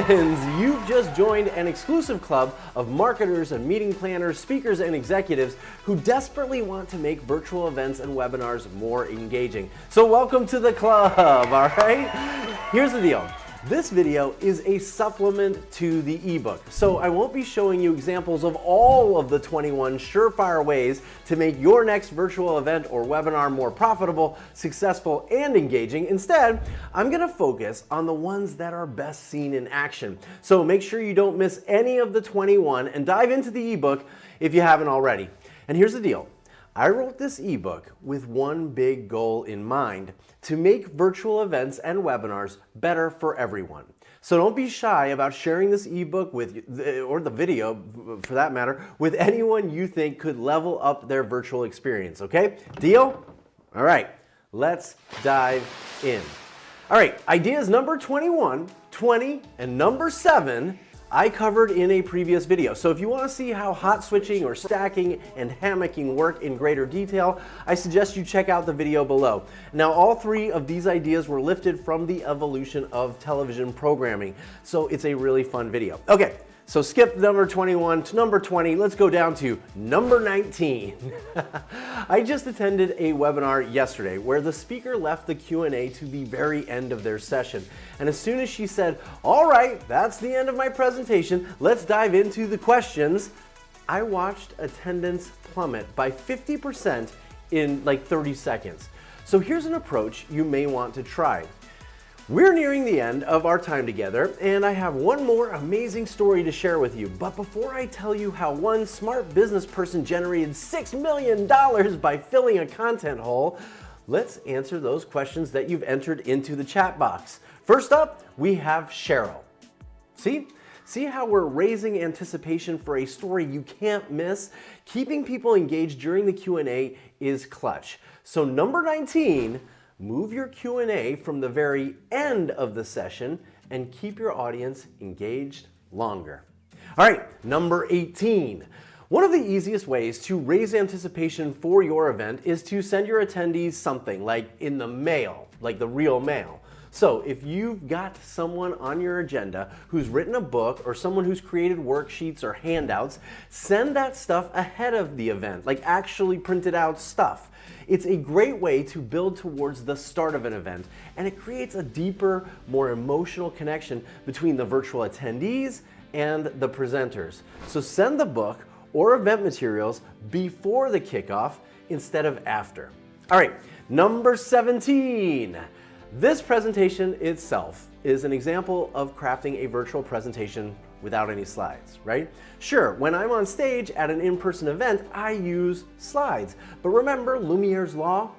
friends, you've just joined an exclusive club of marketers and meeting planners, speakers and executives who desperately want to make virtual events and webinars more engaging. So welcome to the club, all right? Here's the deal. This video is a supplement to the ebook, so I won't be showing you examples of all of the 21 surefire ways to make your next virtual event or webinar more profitable, successful, and engaging. Instead, I'm gonna focus on the ones that are best seen in action. So make sure you don't miss any of the 21 and dive into the ebook if you haven't already. And here's the deal. I wrote this ebook with one big goal in mind: to make virtual events and webinars better for everyone. So don't be shy about sharing this ebook with, or the video for that matter, with anyone you think could level up their virtual experience, okay? Deal? All right, let's dive in. All right, ideas number 21, 20, and number 7 I covered in a previous video. So if you want to see how hot switching or stacking and hammocking work in greater detail, I suggest you check out the video below. Now, all 3 of these ideas were lifted from the evolution of television programming, so it's a really fun video. Okay, so skip number 21 to number 20. Let's go down to number 19. I just attended a webinar yesterday where the speaker left the Q&A to the very end of their session. And as soon as she said, "All right, that's the end of my presentation, let's dive into the questions," I watched attendance plummet by 50% in like 30 seconds. So here's an approach you may want to try. We're nearing the end of our time together, and I have one more amazing story to share with you. But before I tell you how one smart business person generated $6 million by filling a content hole, let's answer those questions that you've entered into the chat box. First up, we have Cheryl. See how we're raising anticipation for a story you can't miss? Keeping people engaged during the Q&A is clutch. So number 19, move your Q&A from the very end of the session and keep your audience engaged longer. All right, number 18. One of the easiest ways to raise anticipation for your event is to send your attendees something like in the mail, like the real mail. So if you've got someone on your agenda who's written a book or someone who's created worksheets or handouts, send that stuff ahead of the event, like actually printed out stuff. It's a great way to build towards the start of an event, and it creates a deeper, more emotional connection between the virtual attendees and the presenters. So send the book or event materials before the kickoff instead of after. All right, number 17. This presentation itself is an example of crafting a virtual presentation without any slides, right? Sure, when I'm on stage at an in-person event, I use slides. But remember Lumiere's law?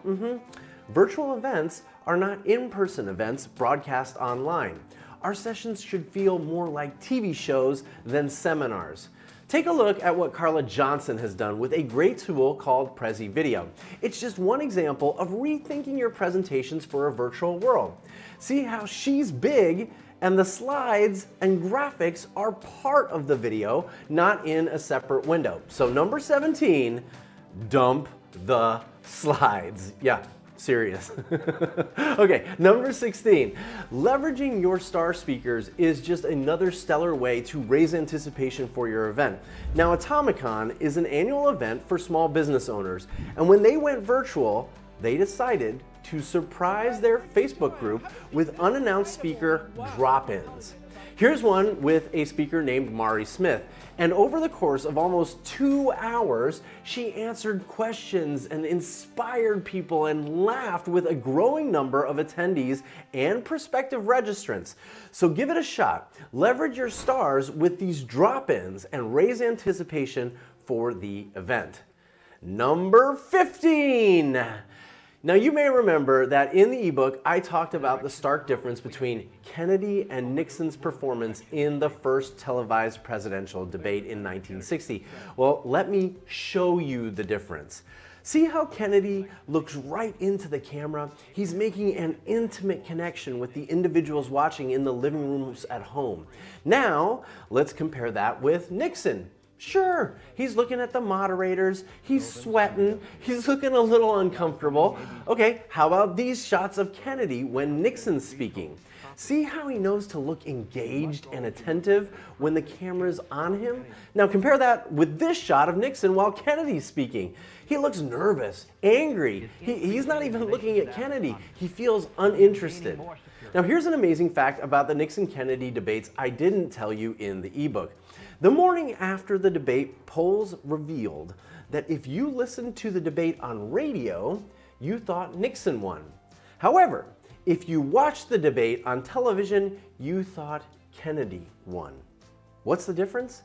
Virtual events are not in-person events broadcast online. Our sessions should feel more like TV shows than seminars. Take a look at what Carla Johnson has done with a great tool called Prezi Video. It's just one example of rethinking your presentations for a virtual world. See how she's big and the slides and graphics are part of the video, not in a separate window. So number 17, dump the slides. Yeah, serious. Okay, number 16. Leveraging your star speakers is just another stellar way to raise anticipation for your event. Now, Atomicon is an annual event for small business owners, and when they went virtual, they decided to surprise their Facebook group with unannounced speaker drop-ins. Here's one with a speaker named Mari Smith, and over the course of almost 2 hours, she answered questions and inspired people and laughed with a growing number of attendees and prospective registrants. So give it a shot. Leverage your stars with these drop-ins and raise anticipation for the event. Number 15. Now, you may remember that in the ebook, I talked about the stark difference between Kennedy and Nixon's performance in the first televised presidential debate in 1960. Well, let me show you the difference. See how Kennedy looks right into the camera? He's making an intimate connection with the individuals watching in the living rooms at home. Now, let's compare that with Nixon. Sure, he's looking at the moderators, he's sweating, he's looking a little uncomfortable. Okay, how about these shots of Kennedy when Nixon's speaking? See how he knows to look engaged and attentive when the camera's on him? Now compare that with this shot of Nixon while Kennedy's speaking. He looks nervous, angry. He's not even looking at Kennedy. He feels uninterested. Now here's an amazing fact about the Nixon-Kennedy debates I didn't tell you in the ebook. The morning after the debate, polls revealed that if you listened to the debate on radio, you thought Nixon won. However, if you watched the debate on television, you thought Kennedy won. What's the difference?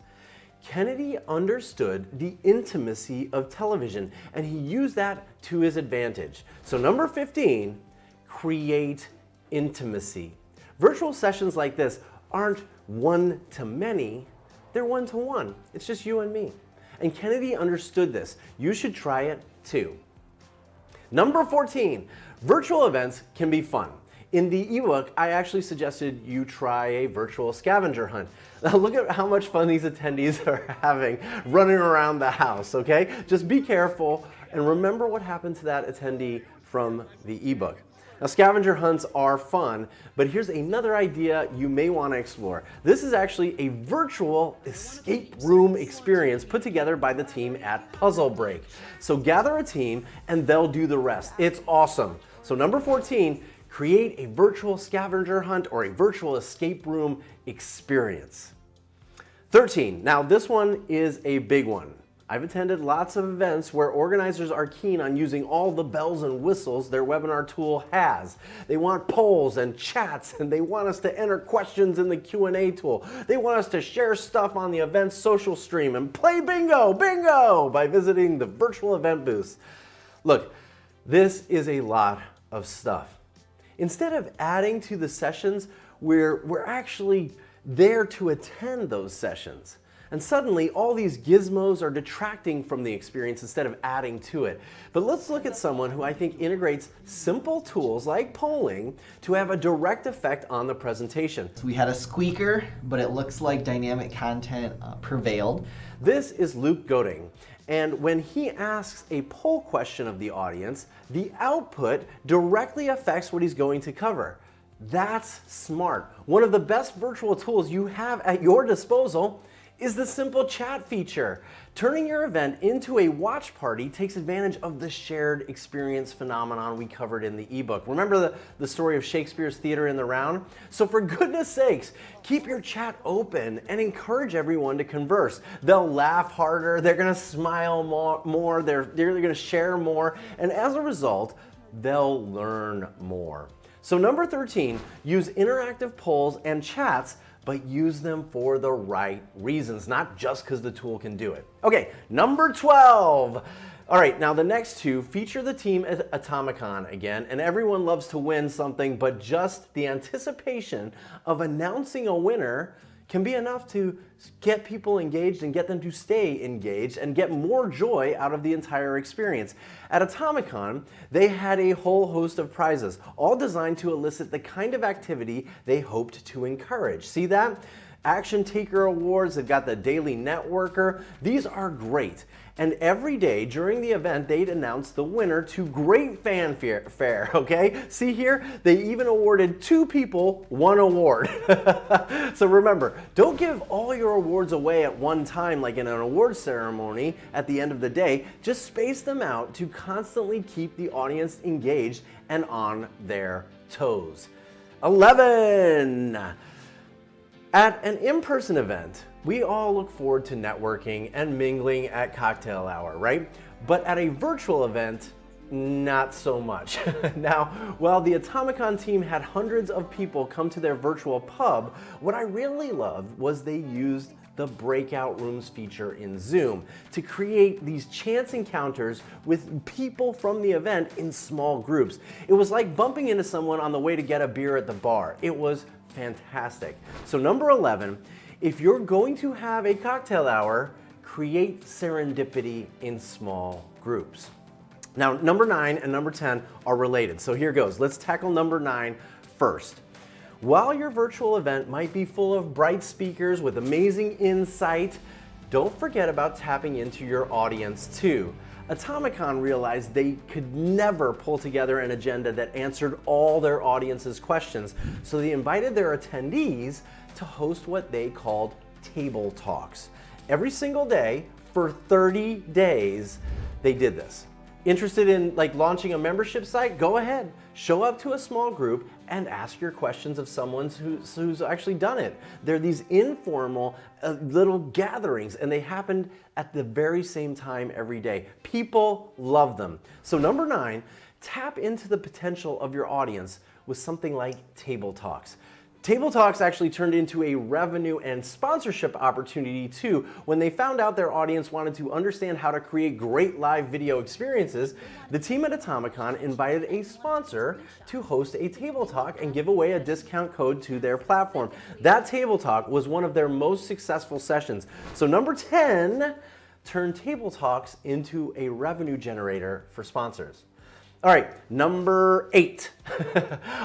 Kennedy understood the intimacy of television, and he used that to his advantage. So number 15, create intimacy. Virtual sessions like this aren't one-to-many, they're one-to-one. It's just you and me. And Kennedy understood this. You should try it too. Number 14, virtual events can be fun. In the ebook, I actually suggested you try a virtual scavenger hunt. Now look at how much fun these attendees are having running around the house, okay? Just be careful and remember what happened to that attendee from the ebook. Now scavenger hunts are fun, but here's another idea you may want to explore. This is actually a virtual escape room experience put together by the team at Puzzle Break. So gather a team and they'll do the rest. It's awesome. So number 14, create a virtual scavenger hunt or a virtual escape room experience. 13, now this one is a big one. I've attended lots of events where organizers are keen on using all the bells and whistles their webinar tool has. They want polls and chats, and they want us to enter questions in the Q&A tool. They want us to share stuff on the event's social stream and play bingo by visiting the virtual event booths. Look, this is a lot of stuff. Instead of adding to the sessions, we're actually there to attend those sessions. And suddenly, all these gizmos are detracting from the experience instead of adding to it. But let's look at someone who I think integrates simple tools like polling to have a direct effect on the presentation. We had a squeaker, but it looks like dynamic content prevailed. This is Luke Goding. And when he asks a poll question of the audience, the output directly affects what he's going to cover. That's smart. One of the best virtual tools you have at your disposal is the simple chat feature. Turning your event into a watch party takes advantage of the shared experience phenomenon we covered in the ebook. Remember the story of Shakespeare's theater in the round? So for goodness sakes, keep your chat open and encourage everyone to converse. They'll laugh harder, they're gonna smile more, they're gonna share more, and as a result, they'll learn more. So number 13, use interactive polls and chats, but use them for the right reasons, not just because the tool can do it. Okay, number 12. All right, now the next two feature the team at Atomicon again, and everyone loves to win something, but just the anticipation of announcing a winner can be enough to get people engaged and get them to stay engaged and get more joy out of the entire experience. At Atomicon, they had a whole host of prizes, all designed to elicit the kind of activity they hoped to encourage. See that? Action Taker Awards, they've got the Daily Networker. These are great. And every day during the event, they'd announce the winner to great fanfare, okay? See here, they even awarded 2 people 1 award. So remember, don't give all your awards away at one time like in an award ceremony at the end of the day. Just space them out to constantly keep the audience engaged and on their toes. 11. At an in-person event, we all look forward to networking and mingling at cocktail hour, right? But at a virtual event, not so much. Now, while the Atomicon team had hundreds of people come to their virtual pub, what I really loved was they used the breakout rooms feature in Zoom to create these chance encounters with people from the event in small groups. It was like bumping into someone on the way to get a beer at the bar. It was fantastic. So number 11, if you're going to have a cocktail hour, create serendipity in small groups. Now, number 9 and number 10 are related. So here goes. Let's tackle number 9 first. While your virtual event might be full of bright speakers with amazing insight, don't forget about tapping into your audience too. Atomicon realized they could never pull together an agenda that answered all their audience's questions, so they invited their attendees to host what they called table talks. Every single day for 30 days, they did this. Interested in launching a membership site? Go ahead. Show up to a small group and ask your questions of someone who's actually done it. They're these informal little gatherings, and they happened at the very same time every day. People love them. So number 9, tap into the potential of your audience with something like Table Talks. Table Talks actually turned into a revenue and sponsorship opportunity too. When they found out their audience wanted to understand how to create great live video experiences, the team at Atomicon invited a sponsor to host a Table Talk and give away a discount code to their platform. That Table Talk was one of their most successful sessions. So number 10, turn Table Talks into a revenue generator for sponsors. All right, number 8.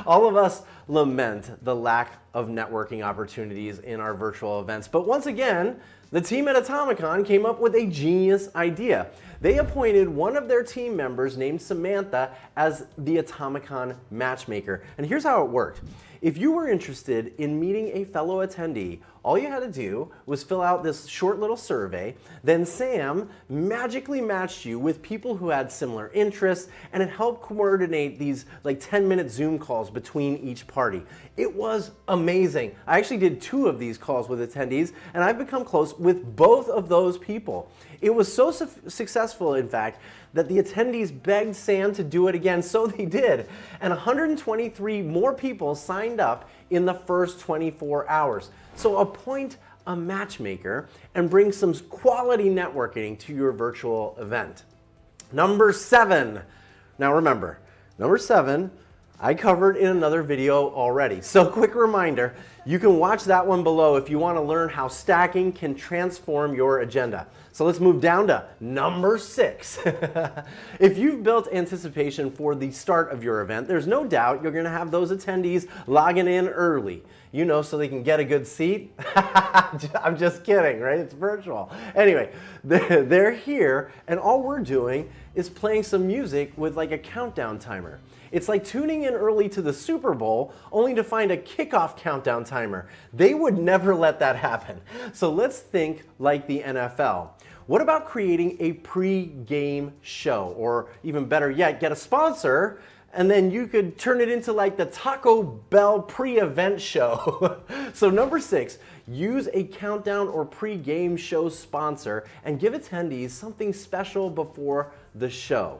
All of us lament the lack of networking opportunities in our virtual events. But once again, the team at Atomicon came up with a genius idea. They appointed one of their team members named Samantha as the Atomicon matchmaker. And here's how it worked. If you were interested in meeting a fellow attendee, all you had to do was fill out this short little survey. Then Sam magically matched you with people who had similar interests, and it helped coordinate these 10-minute Zoom calls between each party. It was amazing. I actually did 2 of these calls with attendees, and I've become close with both of those people. It was so successful, in fact, that the attendees begged Sam to do it again, so they did. And 123 more people signed up in the first 24 hours. So appoint a matchmaker and bring some quality networking to your virtual event. Number 7. Now remember, number 7, I covered in another video already. So quick reminder, you can watch that one below if you want to learn how stacking can transform your agenda. So let's move down to number 6. If you've built anticipation for the start of your event, there's no doubt you're going to have those attendees logging in early, so they can get a good seat. I'm just kidding, right? It's virtual. Anyway, they're here, and all we're doing is playing some music with a countdown timer. It's like tuning in early to the Super Bowl only to find a kickoff countdown timer. They would never let that happen. So let's think like the NFL. What about creating a pre-game show? Or even better yet, get a sponsor, and then you could turn it into the Taco Bell pre-event show. So number 6, use a countdown or pre-game show sponsor and give attendees something special before the show.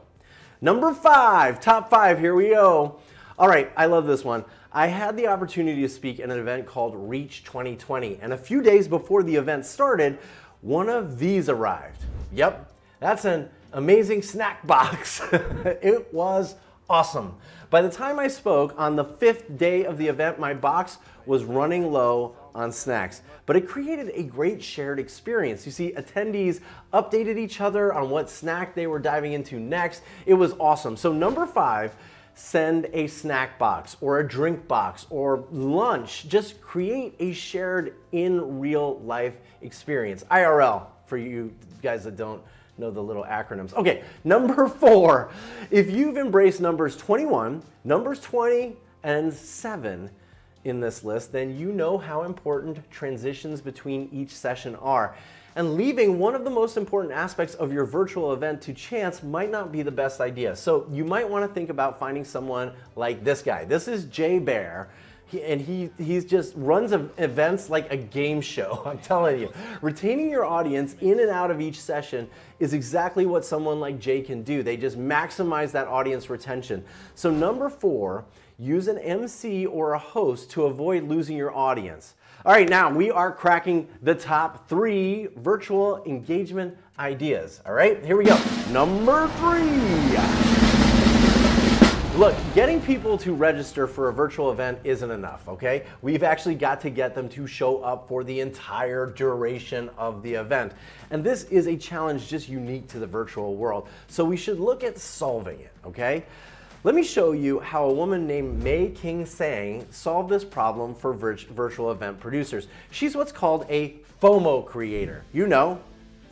Number 5, top 5, here we go. All right, I love this one. I had the opportunity to speak at an event called Reach 2020, and a few days before the event started, one of these arrived. Yep, that's an amazing snack box. It was awesome. By the time I spoke on the 5th day of the event, my box was running low on snacks, but it created a great shared experience. You see, attendees updated each other on what snack they were diving into next. It was awesome. So number 5, send a snack box or a drink box or lunch. Just create a shared in real life experience. IRL for you guys that don't know the little acronyms. Okay, number 4, if you've embraced numbers 21, numbers 20, and 7 in this list, then you know how important transitions between each session are. And leaving one of the most important aspects of your virtual event to chance might not be the best idea. So you might want to think about finding someone like this guy. This is Jay Bear. He's just runs events like a game show. I'm telling you, retaining your audience in and out of each session is exactly what someone like Jay can do. They just maximize that audience retention. So number 4, use an MC or a host to avoid losing your audience. All right, now we are cracking the top 3 virtual engagement ideas. All right, here we go. Number 3. Look, getting people to register for a virtual event isn't enough, okay? We've actually got to get them to show up for the entire duration of the event. And this is a challenge just unique to the virtual world. So we should look at solving it, okay? Let me show you how a woman named Mei King Sang solved this problem for virtual event producers. She's what's called a FOMO creator.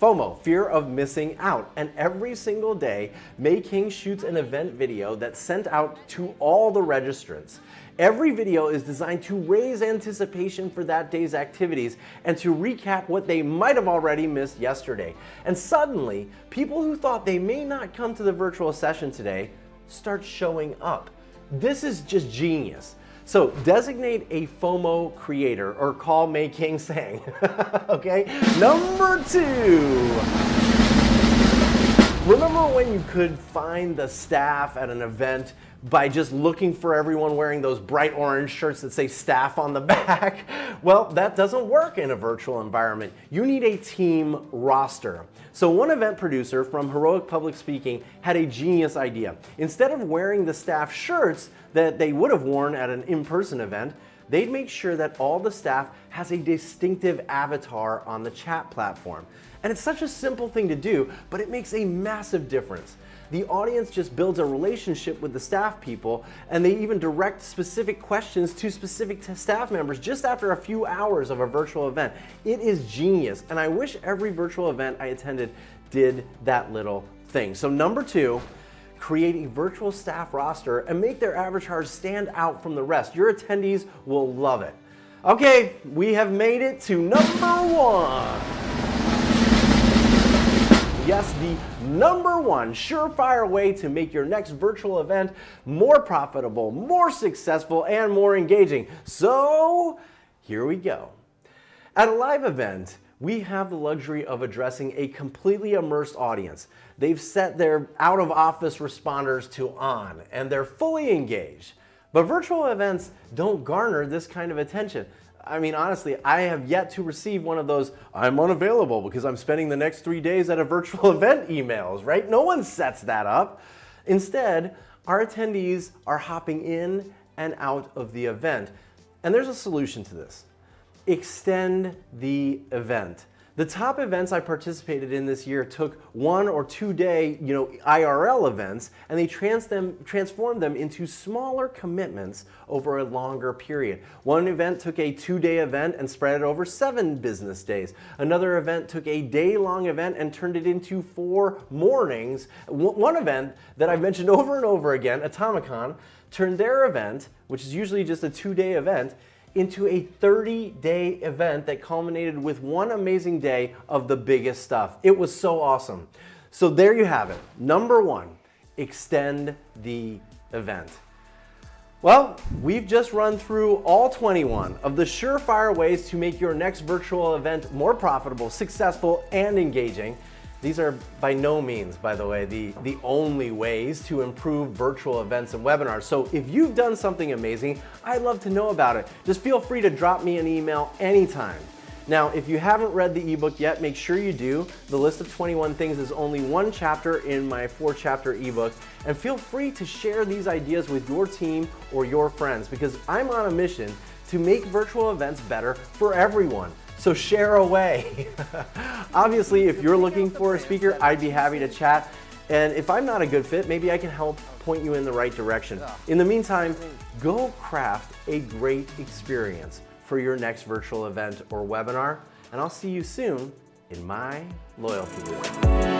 FOMO, fear of missing out. And every single day, May King shoots an event video that's sent out to all the registrants. Every video is designed to raise anticipation for that day's activities and to recap what they might have already missed yesterday. And suddenly, people who thought they may not come to the virtual session today start showing up. This is just genius. So designate a FOMO creator or call May King Sang. Okay? Number 2. Remember when you could find the staff at an event by just looking for everyone wearing those bright orange shirts that say staff on the back? Well, that doesn't work in a virtual environment. You need a team roster. So one event producer from Heroic Public Speaking had a genius idea. Instead of wearing the staff shirts that they would have worn at an in-person event, they'd make sure that all the staff has a distinctive avatar on the chat platform. And it's such a simple thing to do, but it makes a massive difference. The audience just builds a relationship with the staff people, and they even direct specific questions to specific staff members just after a few hours of a virtual event. It is genius, and I wish every virtual event I attended did that little thing. So number 2, create a virtual staff roster and make their avatars stand out from the rest. Your attendees will love it. Okay, we have made it to number 1. Yes, the number 1 surefire way to make your next virtual event more profitable, more successful, and more engaging. So, here we go. At a live event, we have the luxury of addressing a completely immersed audience. They've set their out-of-office responders to on, and they're fully engaged. But virtual events don't garner this kind of attention. I mean, honestly, I have yet to receive one of those, I'm unavailable because I'm spending the next 3 days at a virtual event emails, right? No one sets that up. Instead, our attendees are hopping in and out of the event. And there's a solution to this. Extend the event. The top events I participated in this year took 1 or 2 day, IRL events, and they transformed them into smaller commitments over a longer period. One event took a 2-day event and spread it over 7 business days. Another event took a day-long event and turned it into 4 mornings. One event that I've mentioned over and over again, Atomicon, turned their event, which is usually just a 2-day event, into a 30-day event that culminated with one amazing day of the biggest stuff. It was so awesome. So there you have it. Number 1, extend the event. Well, we've just run through all 21 of the surefire ways to make your next virtual event more profitable, successful, and engaging. These are by no means, by the way, the only ways to improve virtual events and webinars. So if you've done something amazing, I'd love to know about it. Just feel free to drop me an email anytime. Now, if you haven't read the ebook yet, make sure you do. The list of 21 things is only 1 chapter in my 4-chapter ebook. And feel free to share these ideas with your team or your friends, because I'm on a mission to make virtual events better for everyone. So share away. Obviously, if you're looking for a speaker, I'd be happy to chat. And if I'm not a good fit, maybe I can help point you in the right direction. In the meantime, go craft a great experience for your next virtual event or webinar. And I'll see you soon in my loyalty group.